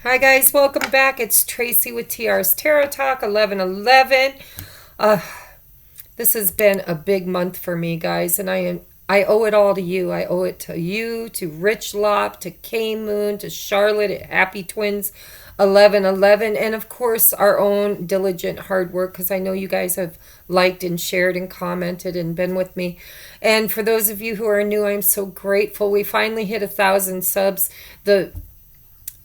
Hi guys, welcome back. It's Tracy with TR's Tarot Talk 1111. This has been a big month for me, guys, and I owe it all to you. I owe it to you, to Rich Lop, to K Moon, to Charlotte at Happy Twins 1111, and of course our own diligent hard work, because I know you guys have liked and shared and commented and been with me. And for those of you who are new, I'm so grateful. We finally hit 1,000 subs. The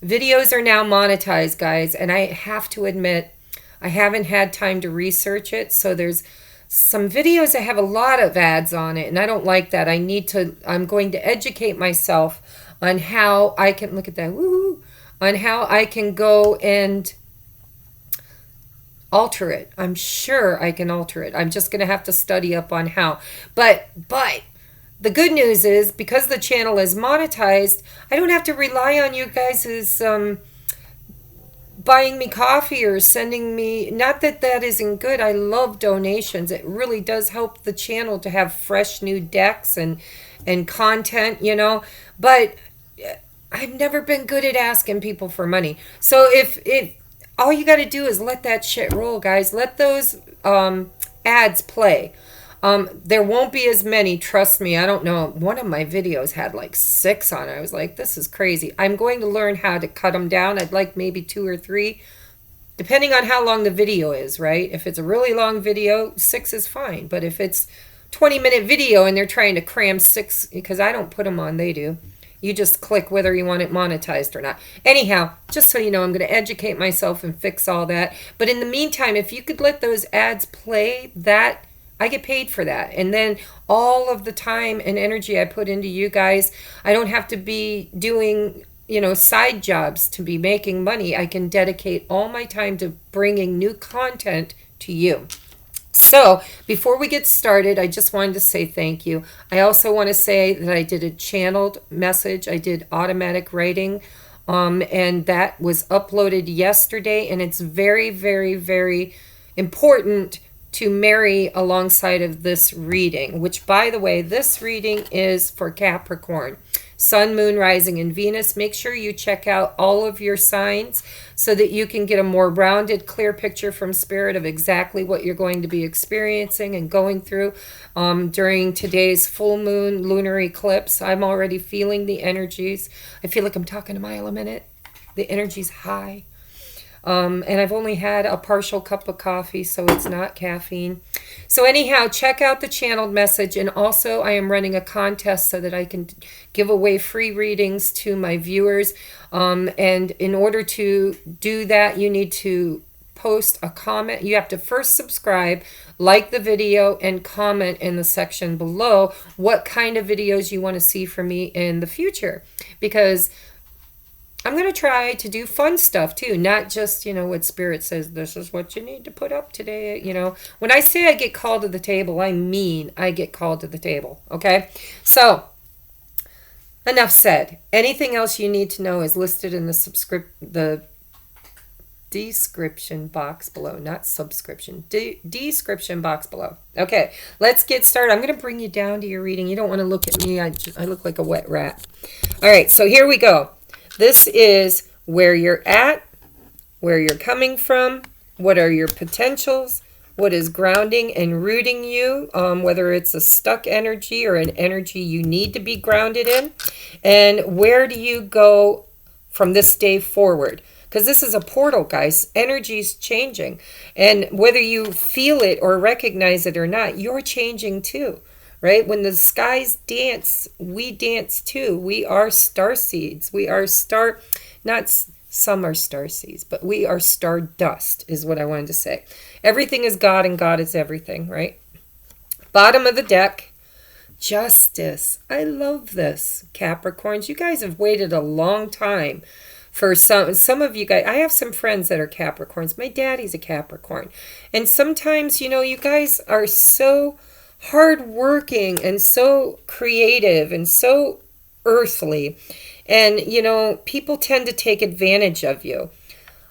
videos are now monetized, guys, and I have to admit I haven't had time to research it. So there's some videos that have a lot of ads on it, and I don't like that. I'm going to educate myself on how I can, look at that, woo, on how I can go and alter it. I'm sure I can alter it. I'm just going to have to study up on how. But the good news is, because the channel is monetized, I don't have to rely on you guys as buying me coffee or sending me, not that that isn't good. I love donations. It really does help the channel to have fresh new decks and content, you know. But I've never been good at asking people for money. So if all you got to do is let that shit roll, guys. Let those ads play. There won't be as many, trust me. I don't know. One of my videos had like 6 on it. I was like, this is crazy. I'm going to learn how to cut them down. I'd like maybe 2 or 3, depending on how long the video is, right? If it's a really long video, 6 is fine. But if it's 20-minute video and they're trying to cram 6, because I don't put them on, they do. You just click whether you want it monetized or not. Anyhow, just so you know, I'm going to educate myself and fix all that. But in the meantime, if you could let those ads play, that I get paid for that. And then all of the time and energy I put into you guys, I don't have to be doing, side jobs to be making money. I can dedicate all my time to bringing new content to you. So before we get started, I just wanted to say thank you. I also want to say that I did a channeled message. I did automatic writing, and that was uploaded yesterday. And it's very, very, very important to marry alongside of this reading, which, by the way, this reading is for Capricorn, Sun, Moon, Rising, and Venus. Make sure you check out all of your signs so that you can get a more rounded, clear picture from Spirit of exactly what you're going to be experiencing and going through during today's full moon lunar eclipse. I'm already feeling the energies. I feel like I'm talking a mile a minute. The energy's high. And I've only had a partial cup of coffee, so it's not caffeine. So anyhow, check out the channeled message. And also, I am running a contest so that I can give away free readings to my viewers. And in order to do that, you need to post a comment. You have to first subscribe, like the video, and comment in the section below what kind of videos you want to see from me in the future. Because I'm going to try to do fun stuff too, not just, what Spirit says, this is what you need to put up today. When I say I get called to the table, I mean I get called to the table, okay? So, enough said. Anything else you need to know is listed in the description box below, not subscription, description box below. Okay, let's get started. I'm going to bring you down to your reading. You don't want to look at me. I look like a wet rat. All right, so here we go. This is where you're at, where you're coming from, what are your potentials, what is grounding and rooting you, whether it's a stuck energy or an energy you need to be grounded in, and where do you go from this day forward. Because this is a portal, guys. Energy's changing. And whether you feel it or recognize it or not, you're changing too. Right? When the skies dance, we dance too. We are star seeds. We are some are star seeds, but we are star dust is what I wanted to say. Everything is God and God is everything, right? Bottom of the deck, Justice. I love this, Capricorns. You guys have waited a long time for some of you guys. I have some friends that are Capricorns. My daddy's a Capricorn. And sometimes, you guys are so hardworking and so creative and so earthly, and people tend to take advantage of you.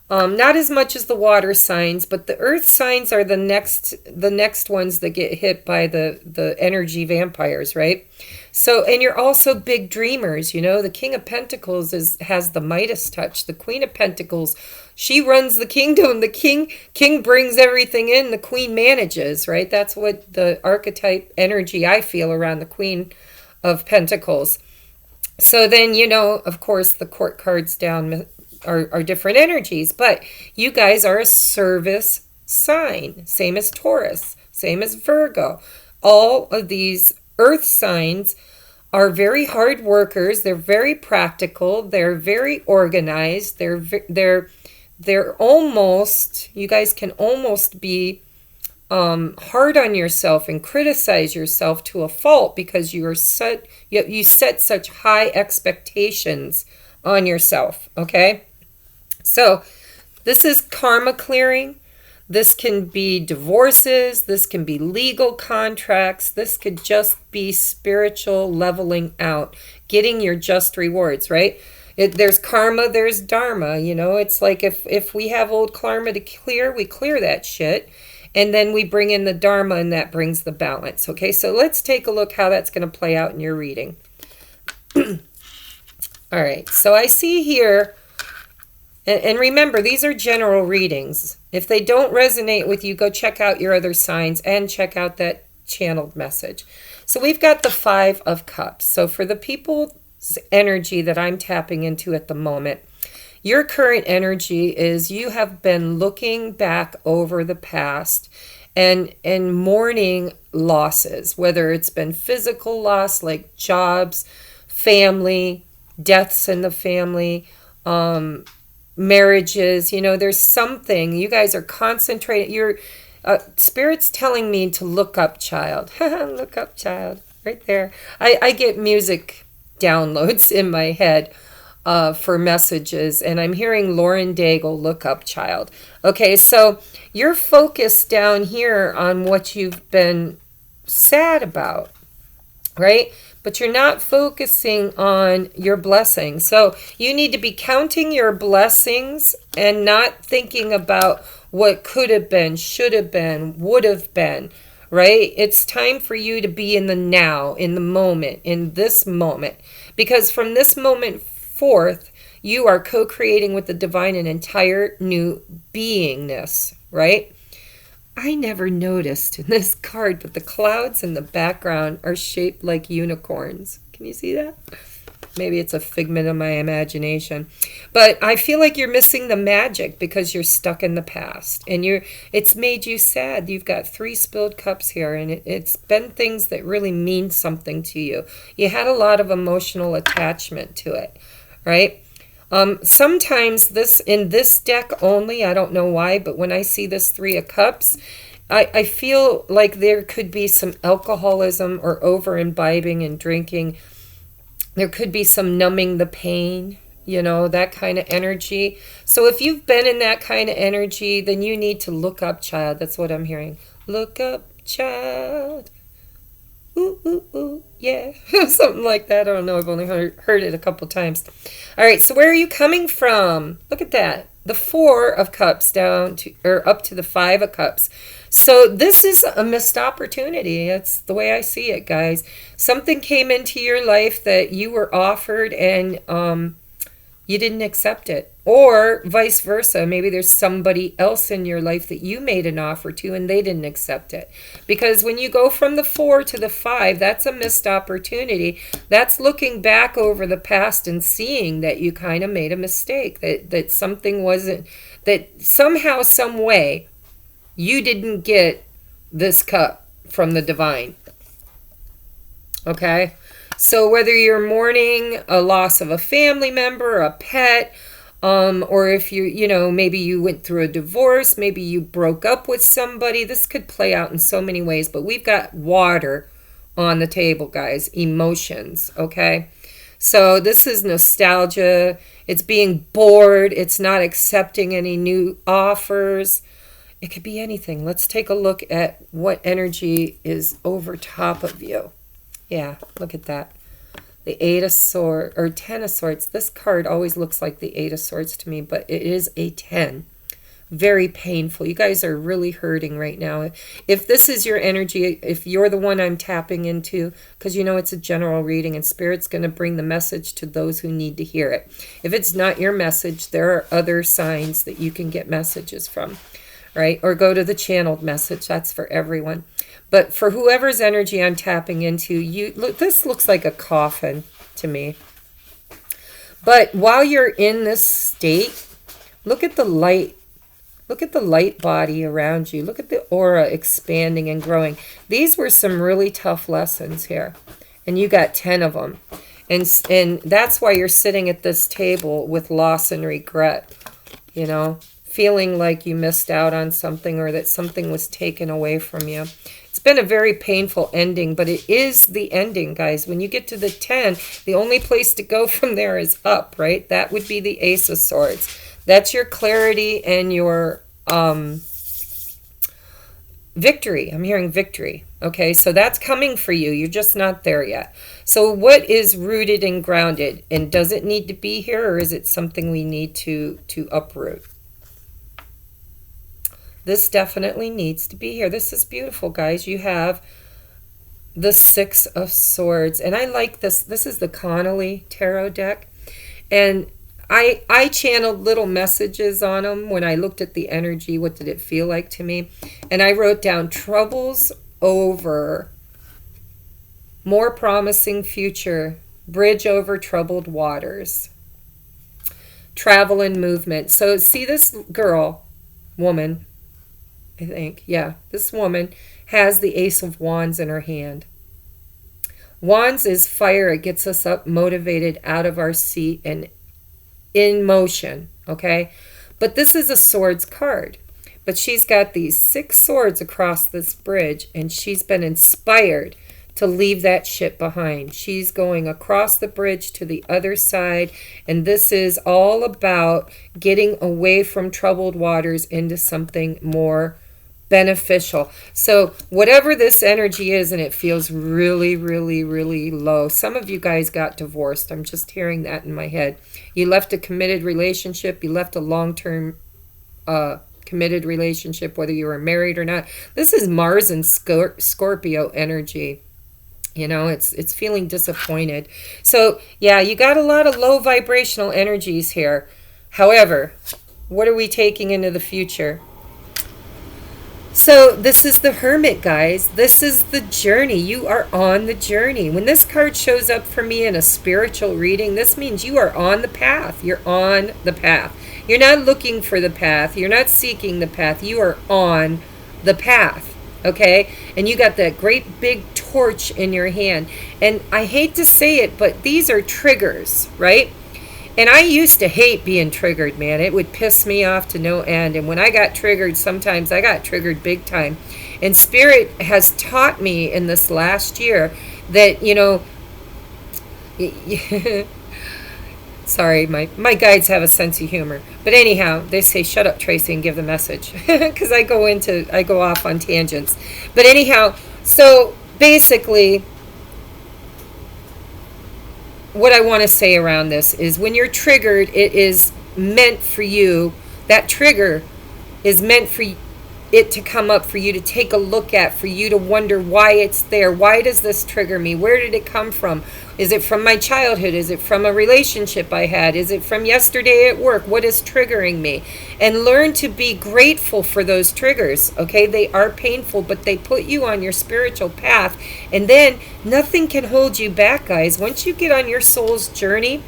Not as much as the water signs, but the earth signs are the next ones that get hit by the energy vampires, right? So, and you're also big dreamers, you know. The King of Pentacles has the Midas touch. The Queen of Pentacles, she runs the kingdom. The king brings everything in. The Queen manages, right? That's what the archetype energy I feel around the Queen of Pentacles. So then, you know, of course, the court cards down are different energies, but you guys are a service sign, same as Taurus, same as Virgo. All of these earth signs are very hard workers. They're very practical. They're very organized. They're almost, you guys can almost be hard on yourself and criticize yourself to a fault because you set such high expectations on yourself. Okay. So this is karma clearing. This can be divorces. This can be legal contracts. This could just be spiritual leveling out, getting your just rewards, right? There's karma, there's dharma. You know, it's like if we have old karma to clear, we clear that shit. And then we bring in the dharma, and that brings the balance. Okay, so let's take a look how that's going to play out in your reading. All right, so I see here, and remember, these are general readings. If they don't resonate with you, go check out your other signs and check out that channeled message. So we've got the Five of Cups. So for the people's energy that I'm tapping into at the moment, your current energy is you have been looking back over the past and mourning losses, whether it's been physical loss like jobs, family, deaths in the family, marriages. You know, there's something. You guys are concentrating. Your Spirit's telling me to look up, child. Look up, child. Right there. I get music downloads in my head for messages, and I'm hearing Lauren Daigle, look up, child. Okay, so you're focused down here on what you've been sad about, right? But you're not focusing on your blessings. So you need to be counting your blessings and not thinking about what could have been, should have been, would have been, right? It's time for you to be in the now, in the moment, in this moment. Because from this moment forth, you are co-creating with the divine an entire new beingness, right? I never noticed in this card, but the clouds in the background are shaped like unicorns. Can you see that? Maybe it's a figment of my imagination. But I feel like you're missing the magic because you're stuck in the past. And it's made you sad. You've got 3 spilled cups here, and it's been things that really mean something to you. You had a lot of emotional attachment to it, right? Sometimes in this deck only, I don't know why, but when I see this 3 of Cups, I feel like there could be some alcoholism or over imbibing and drinking. There could be some numbing the pain, you know, that kind of energy. So if you've been in that kind of energy, then you need to look up, child. That's what I'm hearing. Look up, child. Ooh, ooh, ooh, yeah. Something like that. I don't know. I've only heard it a couple times. All right, so where are you coming from? Look at that. The 4 of Cups down to, or up to the 5 of Cups. So this is a missed opportunity. That's the way I see it, guys. Something came into your life that you were offered and you didn't accept it. Or vice versa. Maybe there's somebody else in your life that you made an offer to and they didn't accept it. Because when you go from the 4 to the 5, that's a missed opportunity. That's looking back over the past and seeing that you kind of made a mistake. That something wasn't, that somehow, some way, you didn't get this cup from the divine. Okay? So whether you're mourning a loss of a family member, a pet, or if maybe you went through a divorce, maybe you broke up with somebody, this could play out in so many ways, but we've got water on the table, guys, emotions, okay? So this is nostalgia, it's being bored, it's not accepting any new offers. It could be anything. Let's take a look at what energy is over top of you. Yeah, look at that. the Eight of Swords, or Ten of Swords. This card always looks like the Eight of Swords to me, but it is a 10. Very painful. You guys are really hurting right now. If this is your energy, if you're the one I'm tapping into, because you know it's a general reading and Spirit's going to bring the message to those who need to hear it. If it's not your message, there are other signs that you can get messages from, right? Or go to the channeled message. That's for everyone. But for whoever's energy I'm tapping into, this looks like a coffin to me. But while you're in this state, look at the light. Look at the light body around you. Look at the aura expanding and growing. These were some really tough lessons here. And you got 10 of them. And that's why you're sitting at this table with loss and regret. You know, feeling like you missed out on something or that something was taken away from you. It's been a very painful ending, but it is the ending, guys. When you get to the 10, the only place to go from there is up, right? That would be the Ace of Swords. That's your clarity and your victory. I'm hearing victory. Okay, so that's coming for you. You're just not there yet. So what is rooted and grounded? And does it need to be here, or is it something we need to uproot? This definitely needs to be here. This is beautiful, guys. You have the Six of Swords. And I like this. This is the Connolly Tarot deck. And I channeled little messages on them when I looked at the energy. What did it feel like to me? And I wrote down troubles over, more promising future, bridge over troubled waters, travel and movement. So see this girl, woman, I think, yeah, this woman has the Ace of Wands in her hand. Wands is fire. It gets us up, motivated, out of our seat, and in motion, okay? But this is a swords card. But she's got these 6 swords across this bridge, and she's been inspired to leave that ship behind. She's going across the bridge to the other side, and this is all about getting away from troubled waters into something more beneficial. So whatever this energy is, and it feels really, really, really low. Some of you guys got divorced. I'm just hearing that in my head. You left a committed relationship. You left a long-term committed relationship, whether you were married or not. This is Mars and Scorpio energy. You know, it's feeling disappointed. So yeah, you got a lot of low vibrational energies here. However, what are we taking into the future? So this is the Hermit, guys. This is the journey. You are on the journey. When this card shows up for me in a spiritual reading, this means you are on the path. You're on the path. You're not looking for the path. You're not seeking the path. You are on the path, okay? And you got that great big torch in your hand. And I hate to say it, but these are triggers, right? And I used to hate being triggered, man. It would piss me off to no end. And when I got triggered, sometimes I got triggered big time. And Spirit has taught me in this last year that, you know, sorry, my guides have a sense of humor. But anyhow, they say, shut up, Tracy, and give the message. Because I go off on tangents. But anyhow, so basically, what I want to say around this is when you're triggered, it is meant for you, that trigger is meant for it to come up, for you to take a look at, for you to wonder why it's there. Why does this trigger me? Where did it come from? Is it from my childhood? Is it from a relationship I had? Is it from yesterday at work? What is triggering me? And learn to be grateful for those triggers, okay? They are painful, but they put you on your spiritual path. And then nothing can hold you back, guys. Once you get on your soul's journey,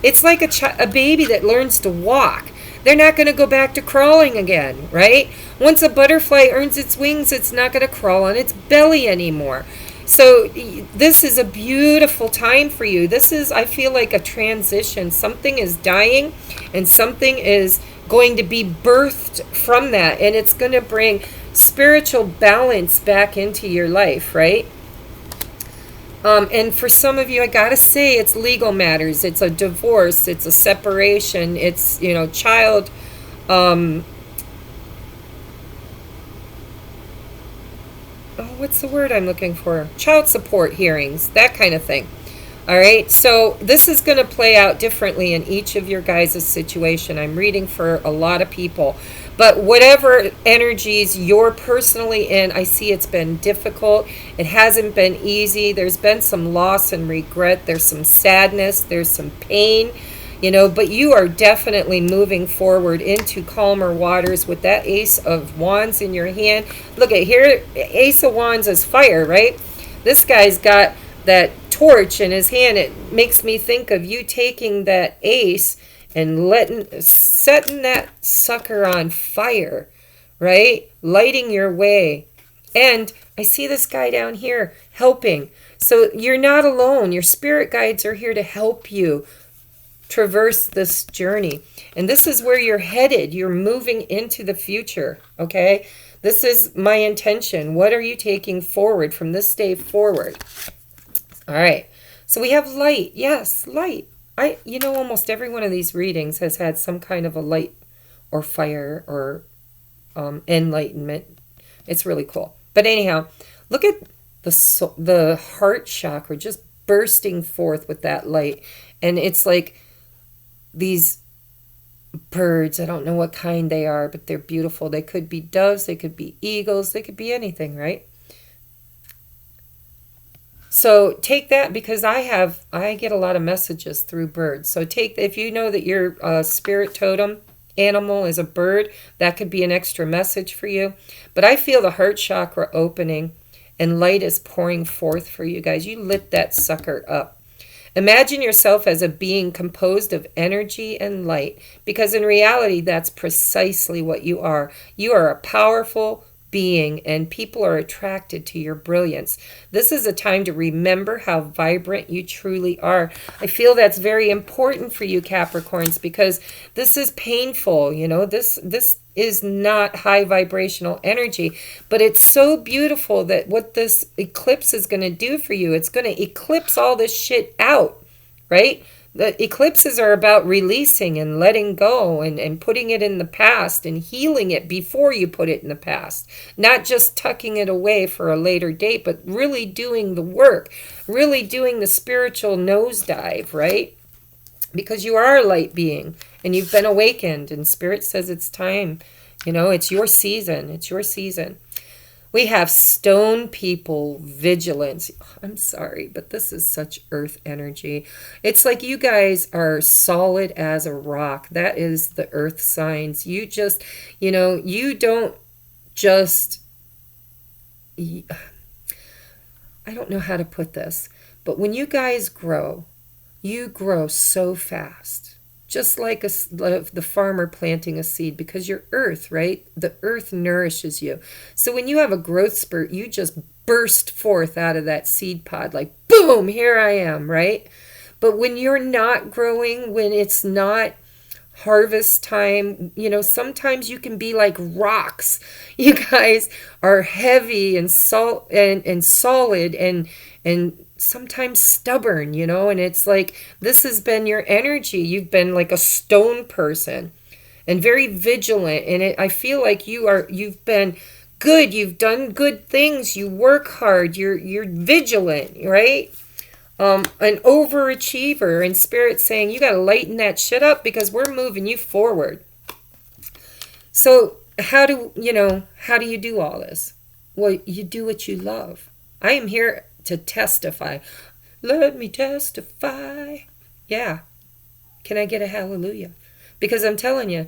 it's like a baby that learns to walk. They're not going to go back to crawling again, right? Once a butterfly earns its wings, it's not going to crawl on its belly anymore. So this is a beautiful time for you. This is, I feel like, a transition. Something is dying and something is going to be birthed from that. And it's going to bring spiritual balance back into your life, right? And for some of you, I gotta say, it's legal matters. It's a divorce. It's a separation. It's, you know, child. What's the word I'm looking for? Child support hearings, that kind of thing. All right, so this is going to play out differently in each of your guys' situation. I'm reading for a lot of people. But whatever energies you're personally in, I see it's been difficult. It hasn't been easy. There's been some loss and regret. There's some sadness. There's some pain, but you are definitely moving forward into calmer waters with that Ace of Wands in your hand. Look at here, Ace of Wands is fire, right? This guy's got that torch in his hand. It makes me think of you taking that ace and setting that sucker on fire, right? Lighting your way. And I see this guy down here helping. So you're not alone. Your spirit guides are here to help you traverse this journey. And this is where you're headed. You're moving into the future, okay? This is my intention. What are you taking forward from this day forward? All right. So we have light. Yes, light. Almost every one of these readings has had some kind of a light or fire or enlightenment. It's really cool. But anyhow, look at the heart chakra just bursting forth with that light. And it's like these birds. I don't know what kind they are, but they're beautiful. They could be doves. They could be eagles. They could be anything, right? So take that, because I get a lot of messages through birds. So if you know that your spirit totem animal is a bird, that could be an extra message for you. But I feel the heart chakra opening and light is pouring forth for you guys. You lit that sucker up. Imagine yourself as a being composed of energy and light, because in reality, that's precisely what you are. You are a powerful being, and people are attracted to your brilliance. This is a time to remember how vibrant you truly are. I feel that's very important for you, Capricorns, because this is painful. This is not high vibrational energy, but it's so beautiful that what this eclipse is going to do for you, it's going to eclipse all this shit out, right? The eclipses are about releasing and letting go and putting it in the past and healing it before you put it in the past. Not just tucking it away for a later date, but really doing the work, really doing the spiritual nosedive, right? Because you are a light being and you've been awakened, and Spirit says it's time. It's your season. It's your season. We have stone people, vigilance. I'm sorry, but this is such earth energy. It's like you guys are solid as a rock. That is the earth signs. You just, you don't just, I don't know how to put this, but when you guys grow, you grow so fast. Just like the farmer planting a seed, because you're earth, right? The earth nourishes you. So when you have a growth spurt, you just burst forth out of that seed pod like, boom, here I am, right? But when you're not growing, when it's not harvest time, sometimes you can be like rocks. You guys are heavy and solid and sometimes stubborn, and it's like this has been your energy. You've been like a stone person and very vigilant, and I feel like you've been good. You've done good things. You work hard. You're vigilant, right? An overachiever, and Spirit's saying you got to lighten that shit up because we're moving you forward. So how do you do all this? Well, you do what you love. I am here to testify. Let me testify. Yeah. Can I get a hallelujah? Because I'm telling you,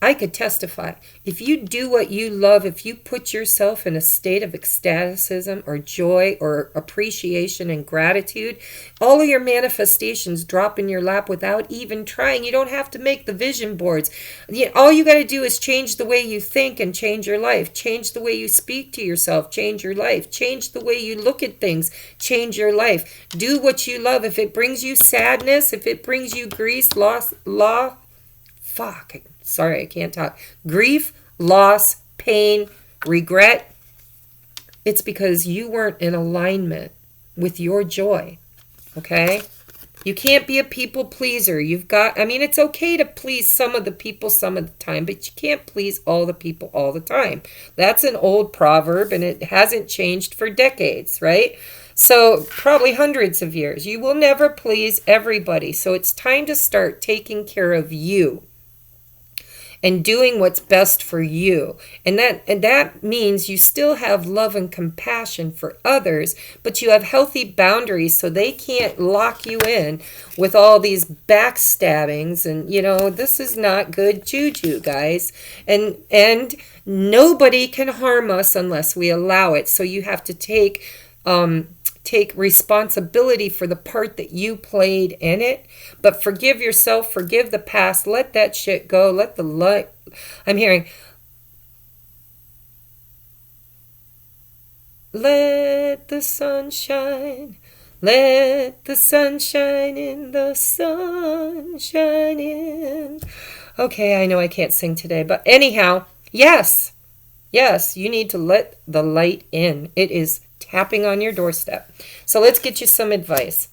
I could testify. If you do what you love, if you put yourself in a state of ecstaticism or joy or appreciation and gratitude, all of your manifestations drop in your lap without even trying. You don't have to make the vision boards. All you got to do is change the way you think and change your life. Change the way you speak to yourself. Change your life. Change the way you look at things. Change your life. Do what you love. If it brings you sadness, if it brings you grief, sorry, I can't talk. Grief, loss, pain, regret. It's because you weren't in alignment with your joy. Okay? You can't be a people pleaser. It's okay to please some of the people some of the time, but you can't please all the people all the time. That's an old proverb, and it hasn't changed for decades, right? So probably hundreds of years. You will never please everybody. So it's time to start taking care of you and doing what's best for you. And that means you still have love and compassion for others, but you have healthy boundaries so they can't lock you in with all these backstabbings. And this is not good juju, guys. And nobody can harm us unless we allow it. So you have to take responsibility for the part that you played in it, but forgive yourself, forgive the past, let that shit go, let the light. I'm hearing, let the sun shine, let the sun shine in, the sun shine in. Okay, I know I can't sing today, but anyhow, yes, you need to let the light in. It is tapping on your doorstep. So let's get you some advice.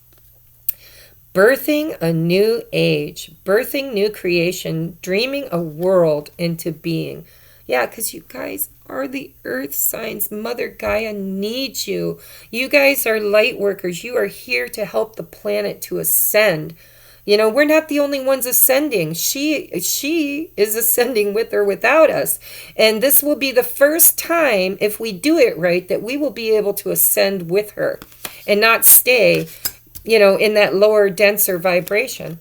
Birthing a new age, birthing new creation, dreaming a world into being. Yeah, because you guys are the earth signs. Mother Gaia needs you. You guys are light workers. You are here to help the planet to ascend. We're not the only ones ascending. She is ascending with or without us. And this will be the first time, if we do it right, that we will be able to ascend with her and not stay, in that lower, denser vibration.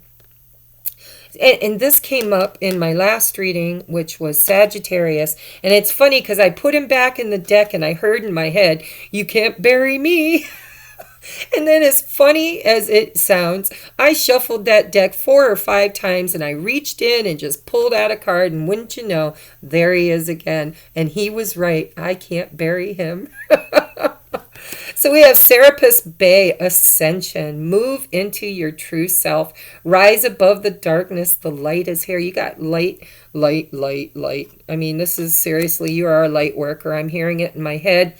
And this came up in my last reading, which was Sagittarius. And it's funny because I put him back in the deck and I heard in my head, "You can't bury me." And then, as funny as it sounds, I shuffled that deck 4 or 5 times and I reached in and just pulled out a card, and wouldn't you know, there he is again. And he was right. I can't bury him. So we have Serapis Bay, Ascension. Move into your true self. Rise above the darkness. The light is here. You got light, light, light, light. I mean, this is seriously, you are a light worker. I'm hearing it in my head.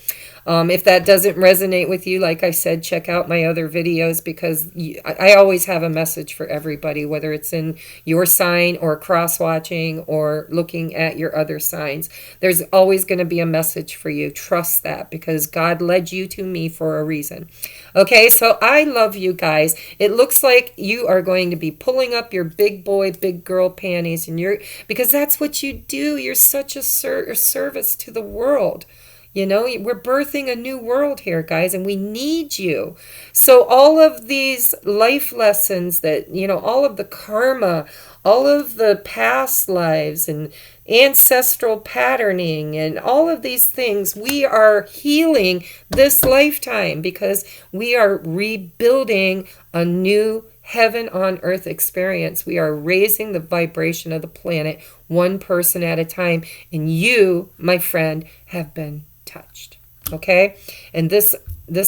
If that doesn't resonate with you, like I said, check out my other videos, because I always have a message for everybody, whether it's in your sign or cross-watching or looking at your other signs. There's always going to be a message for you. Trust that, because God led you to me for a reason. Okay, so I love you guys. It looks like you are going to be pulling up your big boy, big girl panties, and because that's what you do. You're such a service to the world. We're birthing a new world here, guys, and we need you. So all of these life lessons that, all of the karma, all of the past lives and ancestral patterning and all of these things, we are healing this lifetime because we are rebuilding a new heaven on earth experience. We are raising the vibration of the planet one person at a time. And you, my friend, have been touched. Okay? And this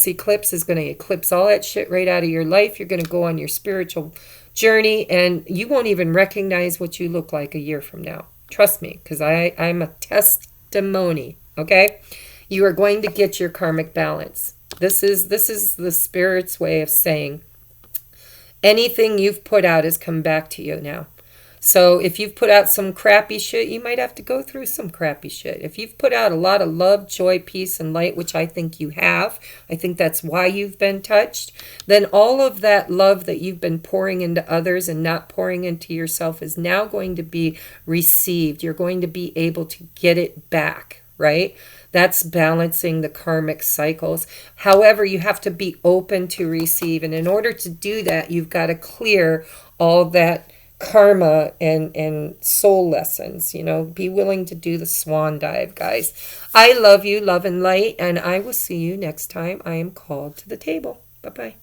eclipse is going to eclipse all that shit right out of your life. You're going to go on your spiritual journey and you won't even recognize what you look like a year from now. Trust me, because I'm a testimony. Okay? You are going to get your karmic balance. This is the spirit's way of saying anything you've put out has come back to you now. So if you've put out some crappy shit, you might have to go through some crappy shit. If you've put out a lot of love, joy, peace, and light, which I think you have, I think that's why you've been touched, then all of that love that you've been pouring into others and not pouring into yourself is now going to be received. You're going to be able to get it back, right? That's balancing the karmic cycles. However, you have to be open to receive. And in order to do that, you've got to clear all that karma and soul lessons. Be willing to do the swan dive, guys. I love you, love and light, and I will see you next time I am called to the table. Bye-bye.